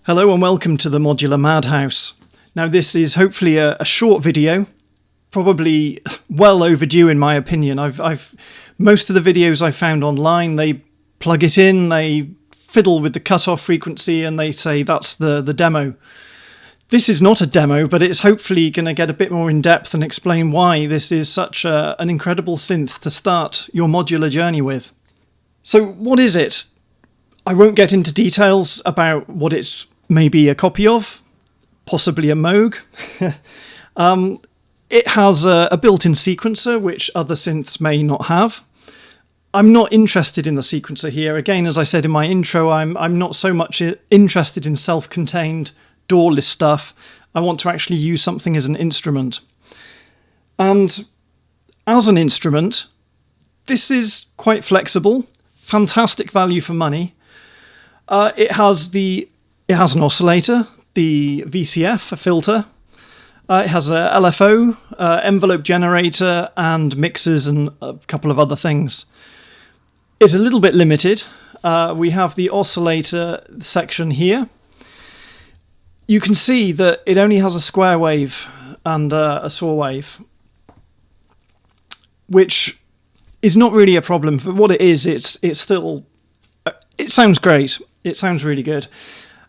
Hello and welcome to the Modular Madhouse. Now this is hopefully a short video, probably well overdue in my opinion. Most of the videos I found online, they plug it in, they fiddle with the cutoff frequency and they say that's the demo. This is not a demo, but it's hopefully going to get a bit more in depth and explain why this is such an incredible synth to start your modular journey with. So what is it? I won't get into details about what it's maybe a copy of, possibly a Moog. It has a built-in sequencer, which other synths may not have. I'm not interested in the sequencer here. Again, as I said in my intro, I'm not so much interested in self-contained doorless stuff. I want to actually use something as an instrument. And as an instrument, this is quite flexible, fantastic value for money. It has an oscillator, the VCF, a filter. It has a LFO, envelope generator, and mixers and a couple of other things. It's a little bit limited. We have the oscillator section here. You can see that it only has a square wave and a saw wave, which is not really a problem. For what it is, it sounds great. It sounds really good.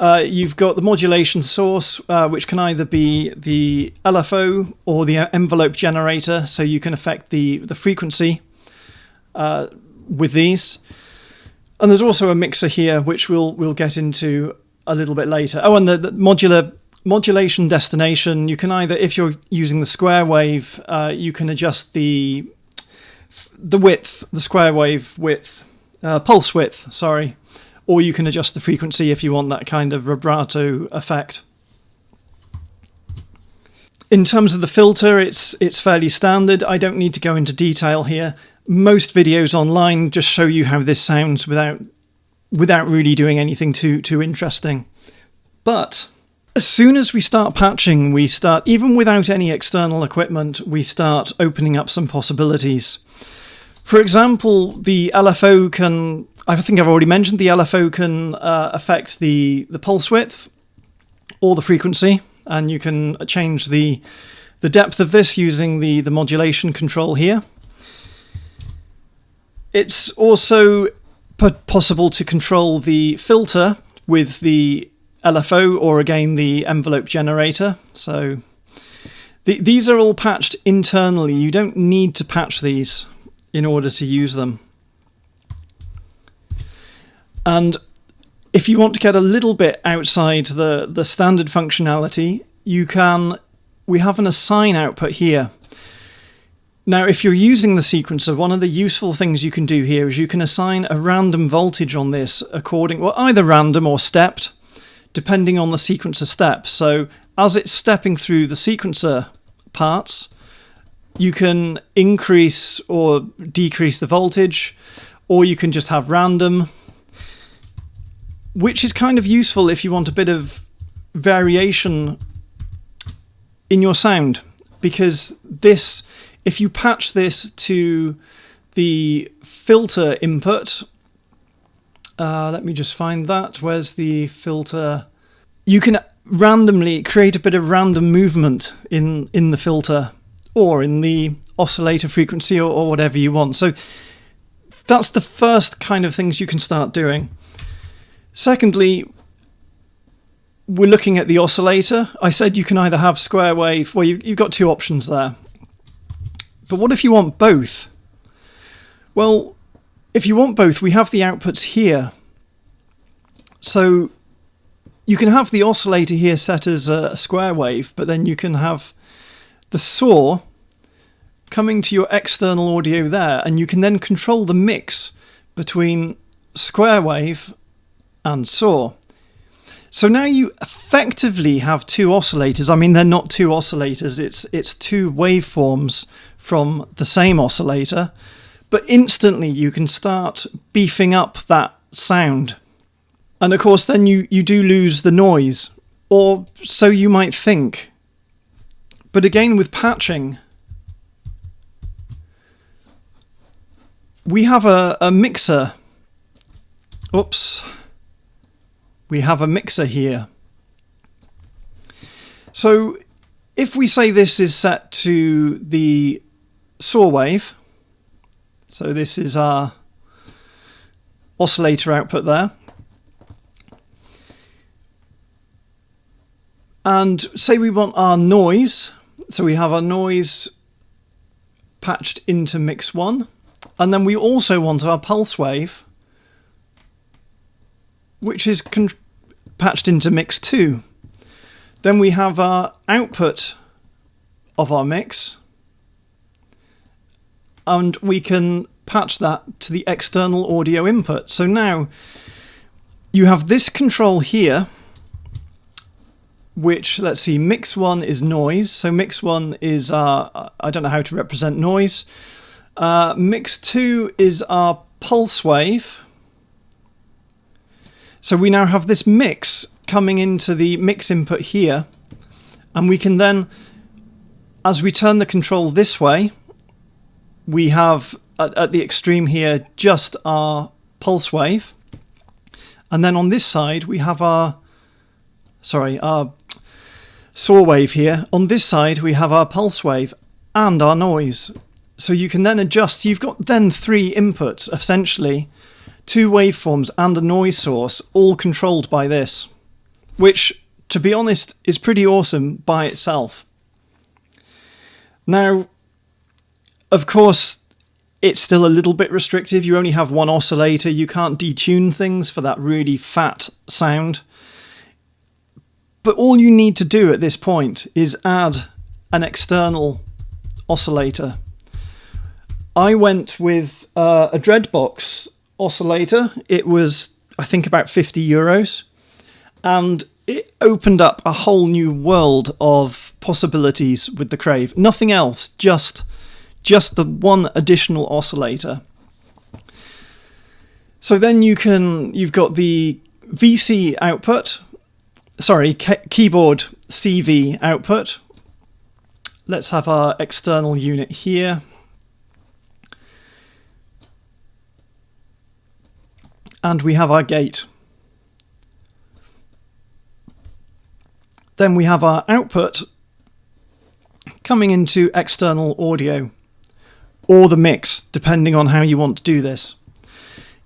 You've got the modulation source, which can either be the LFO or the envelope generator, so you can affect the frequency with these. And there's also a mixer here, which we'll get into a little bit later. Oh, and the modulation destination, you can either, if you're using the square wave, you can adjust the width, the square wave width, pulse width, sorry. Or you can adjust the frequency if you want that kind of vibrato effect. In terms of the filter, it's fairly standard. I don't need to go into detail here. Most videos online just show you how this sounds without really doing anything too interesting. But as soon as we start patching, even without any external equipment, we start opening up some possibilities. For example, the LFO can, I think I've already mentioned, the LFO can affect the pulse width or the frequency, and you can change the depth of this using the modulation control here. It's also possible to control the filter with the LFO or again the envelope generator. So these are all patched internally. You don't need to patch these in order to use them. And if you want to get a little bit outside the standard functionality, we have an assign output here. Now, if you're using the sequencer, one of the useful things you can do here is you can assign a random voltage on this either random or stepped, depending on the sequencer step. So as it's stepping through the sequencer parts, you can increase or decrease the voltage, or you can just have random, which is kind of useful if you want a bit of variation in your sound, because if you patch this to the filter input, let me just find that. Where's the filter? You can randomly create a bit of random movement in the filter or in the oscillator frequency or whatever you want. So that's the first kind of things you can start doing. Secondly, we're looking at the oscillator. I said you can either have square wave, well, you've got two options there. But what if you want both? Well, if you want both, we have the outputs here. So you can have the oscillator here set as a square wave, but then you can have the saw coming to your external audio there, and you can then control the mix between square wave and saw. So now you effectively have two oscillators. I mean, they're not two oscillators, it's two waveforms from the same oscillator, but instantly you can start beefing up that sound. And of course then you do lose the noise, or so you might think. But again, with patching, we have a mixer. Oops. We have a mixer here So if we say this is set to the saw wave, so this is our oscillator output there, and say we want our noise, so we have our noise patched into mix 1, and then we also want our pulse wave, which is patched into mix 2. Then we have our output of our mix, and we can patch that to the external audio input. So now you have this control here, which, let's see, mix 1 is noise. So mix 1 is our, I don't know how to represent noise. Mix 2 is our pulse wave. So we now have this mix coming into the mix input here, and we can then, as we turn the control this way, we have at the extreme here just our pulse wave, and then on this side we have our saw wave here. On this side we have our pulse wave and our noise. So you can then adjust. You've got then 3 inputs, essentially 2 waveforms and a noise source, all controlled by this, which, to be honest, is pretty awesome by itself. Now, of course, it's still a little bit restrictive. You only have 1 oscillator. You can't detune things for that really fat sound. But all you need to do at this point is add an external oscillator. I went with a Dreadbox oscillator. It was, I think, about €50, and it opened up a whole new world of possibilities with the Crave. Nothing else, just the one additional oscillator. So then you've got the VC output, keyboard CV output. Let's have our external unit here. And we have our gate. Then we have our output coming into external audio, or the mix, depending on how you want to do this.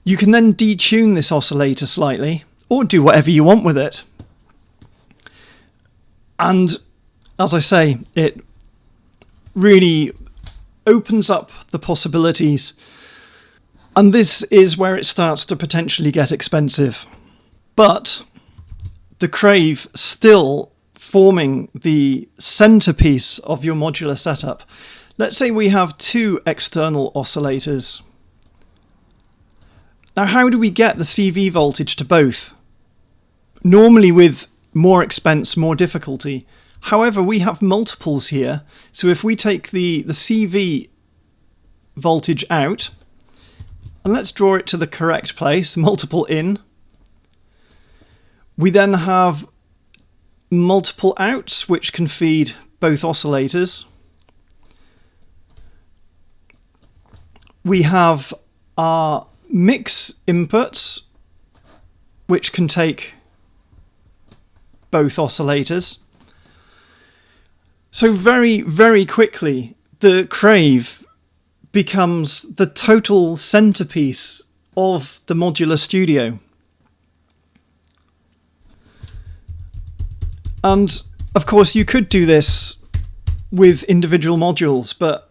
You can then detune this oscillator slightly, or do whatever you want with it. And as I say, it really opens up the possibilities. And this is where it starts to potentially get expensive. But the Crave still forming the centerpiece of your modular setup. Let's say we have 2 external oscillators. Now, how do we get the CV voltage to both? Normally with more expense, more difficulty. However, we have multiples here. So if we take the CV voltage out, and let's draw it to the correct place, multiple in, we then have multiple outs, which can feed both oscillators. We have our mix inputs, which can take both oscillators. So very, very quickly, the Crave becomes the total centerpiece of the modular studio. And of course, you could do this with individual modules, but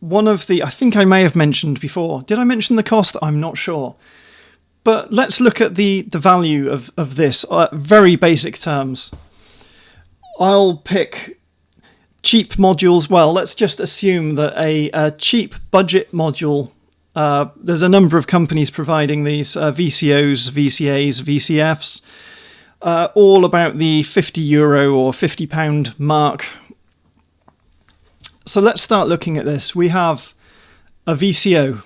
one of the, I think I may have mentioned before, did I mention the cost? I'm not sure. But let's look at the value of this, very basic terms. I'll pick cheap modules. Well, let's just assume that a cheap budget module, there's a number of companies providing these, VCOs, VCAs, VCFs, all about the €50 or £50 mark. So let's start looking at this. We have a VCO.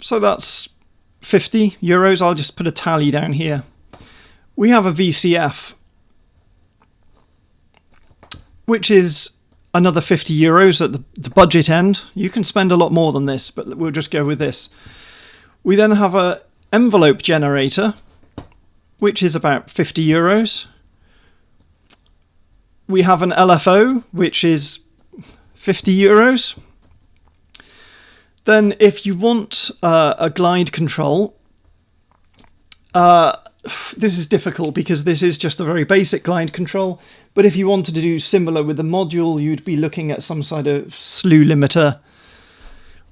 So that's €50. I'll just put a tally down here. We have a VCF, which is another €50 at the budget end. You can spend a lot more than this, but we'll just go with this. We then have an envelope generator, which is about €50. we have an LFO, which is 50 euros. Then if you want a glide control, this is difficult because this is just a very basic glide control. But if you wanted to do similar with the module, you'd be looking at some sort of slew limiter,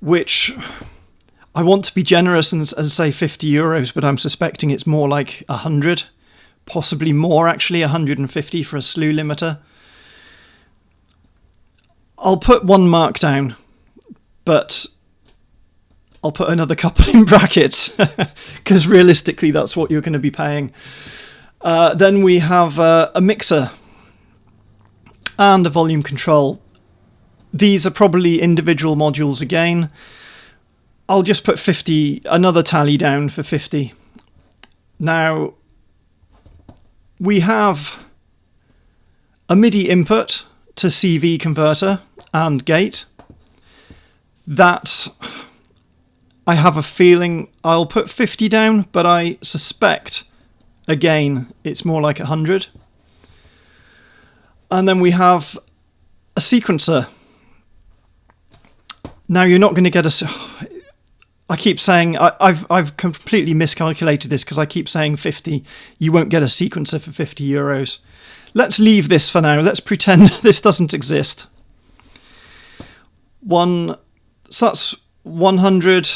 which I want to be generous and say 50 euros, but I'm suspecting it's more like 100, possibly more actually, 150 for a slew limiter. I'll put one mark down, but I'll put another couple in brackets because realistically that's what you're going to be paying. Then we have a mixer and a volume control. These are probably individual modules again. I'll just put 50, another tally down for 50. Now, we have a MIDI input to CV converter and gate. That, I have a feeling I'll put 50 down, but I suspect, again, it's more like 100. And then we have a sequencer. Now you're not going to get a... I keep saying, I've completely miscalculated this because I keep saying 50. You won't get a sequencer for 50 euros. Let's leave this for now. Let's pretend this doesn't exist. So that's 100,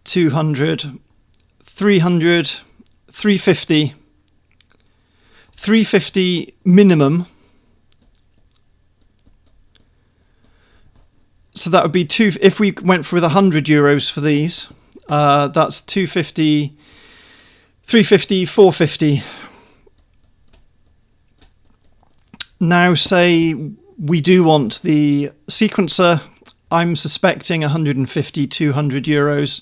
200, 300, 350, 350 minimum. So that would be if we went for 100 euros for these, that's 250, 350, 450. Now say we do want the sequencer, I'm suspecting 150, 200 euros.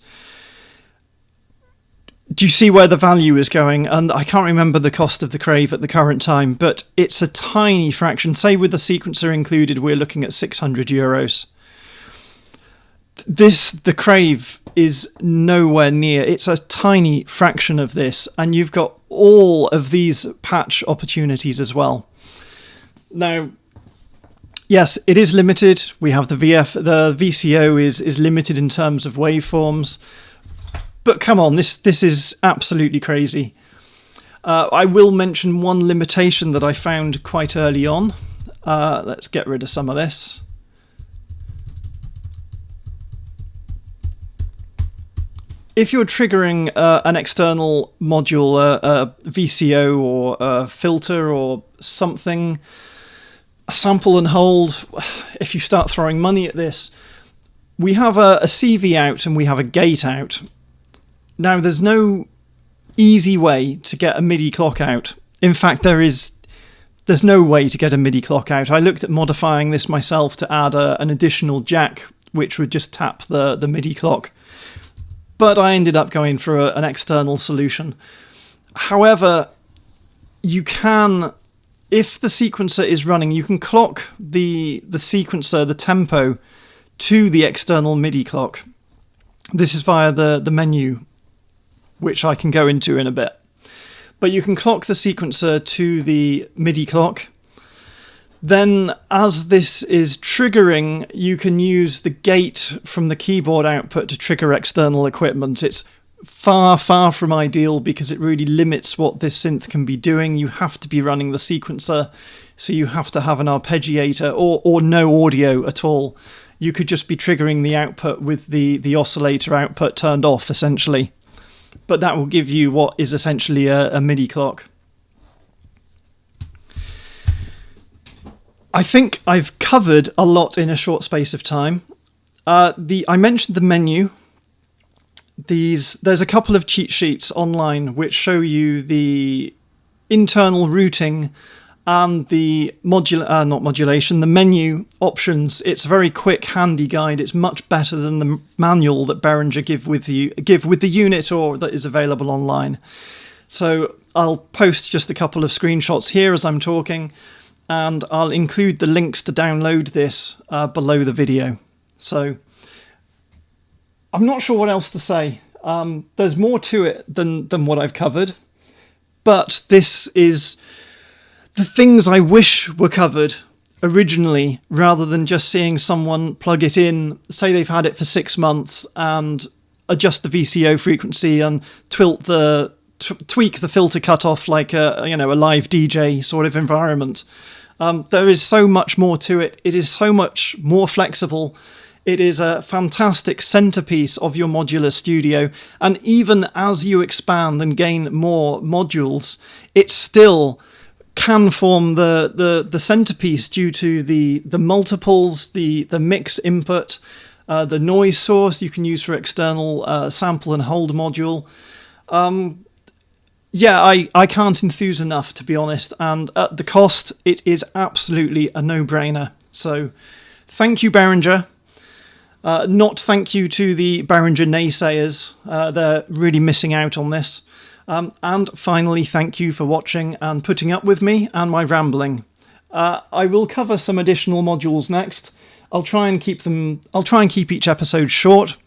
Do you see where the value is going? And I can't remember the cost of the Crave at the current time, but it's a tiny fraction. Say with the sequencer included, we're looking at 600 euros. The Crave is nowhere near. It's a tiny fraction of this, and you've got all of these patch opportunities as well. Now, yes, it is limited. We have the VCO is limited in terms of waveforms, but come on, this is absolutely crazy. I will mention one limitation that I found quite early on. Let's get rid of some of this. If you're triggering an external module, a VCO or a filter or something, a sample and hold, if you start throwing money at this, we have a CV out and we have a gate out. Now, there's no easy way to get a MIDI clock out. In fact, there's no way to get a MIDI clock out. I looked at modifying this myself to add an additional jack, which would just tap the MIDI clock. But I ended up going for an external solution. However, you can, if the sequencer is running, you can clock the sequencer, the tempo, to the external MIDI clock. This is via the menu, which I can go into in a bit. But you can clock the sequencer to the MIDI clock. Then, as this is triggering, you can use the gate from the keyboard output to trigger external equipment. It's far, far from ideal because it really limits what this synth can be doing. You have to be running the sequencer, so you have to have an arpeggiator or no audio at all. You could just be triggering the output with the oscillator output turned off, essentially. But that will give you what is essentially a MIDI clock. I think I've covered a lot in a short space of time. I mentioned the menu. There's a couple of cheat sheets online which show you the internal routing and the the menu options. It's a very quick, handy guide. It's much better than the manual that Behringer give with the unit or that is available online. So I'll post just a couple of screenshots here as I'm talking, and I'll include the links to download this below the video. So I'm not sure what else to say. There's more to it than what I've covered, but this is the things I wish were covered originally, rather than just seeing someone plug it in, say they've had it for 6 months, and adjust the VCO frequency and tweak the filter cutoff like a live DJ sort of environment. There is so much more to it. It is so much more flexible. It is a fantastic centerpiece of your modular studio. And even as you expand and gain more modules, it still can form the centerpiece due to the multiples, the mix input, the noise source you can use for external sample and hold module. I can't enthuse enough, to be honest. And at the cost, it is absolutely a no-brainer. So thank you, Behringer. Not thank you to the Behringer naysayers. They're really missing out on this. And finally, thank you for watching and putting up with me and my rambling. I will cover some additional modules next. I'll try and keep each episode short,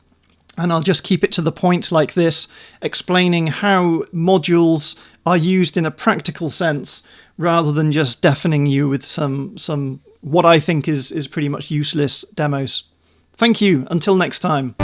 and I'll just keep it to the point like this, explaining how modules are used in a practical sense, rather than just deafening you with some what I think is pretty much useless demos. Thank you. Until next time.